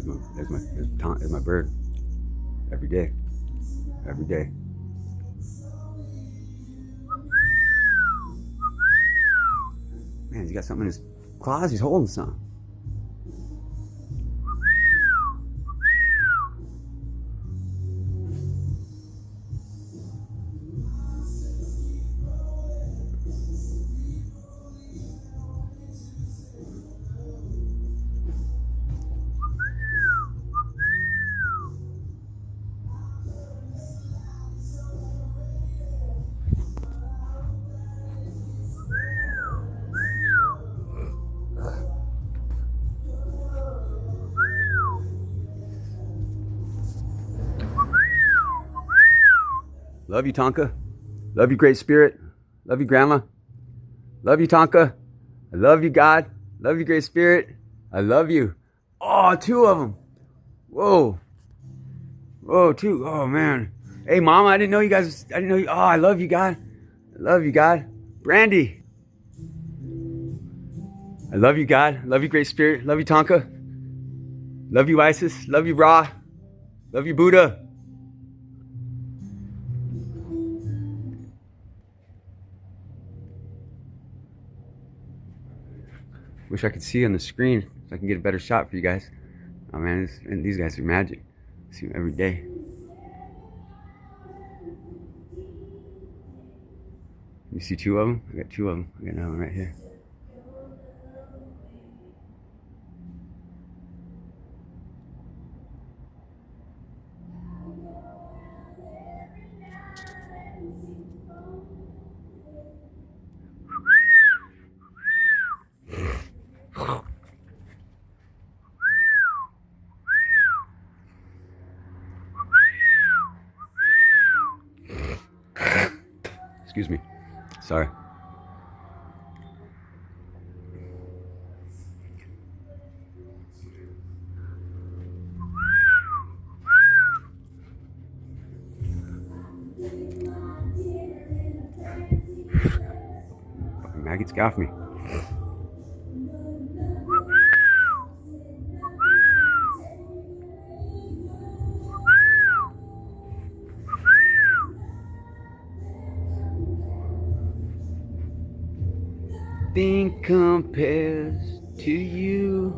There's my bird. Every day. Every day. Man, he's got something in his claws. He's holding something. Love you, Tonka. Love you, Great Spirit. Love you, Grandma. Love you, Tonka. I love you, God. Love you, Great Spirit. I love you. Oh, two of them. Whoa. Whoa, two. Oh, man. Hey, Mama, I didn't know you guys. I didn't know you. Oh, I love you, God. I love you, God. Brandy. I love you, God. Love you, Great Spirit. Love you, Tonka. Love you, Isis. Love you, Ra. Love you, Buddha. Wish I could see on the screen so I can get a better shot for you guys. Oh man, these guys are magic. I see them every day. You see two of them? I got two of them. I got another one right here. Excuse me. Sorry. Fucking maggots got off me. Nothing compares to you.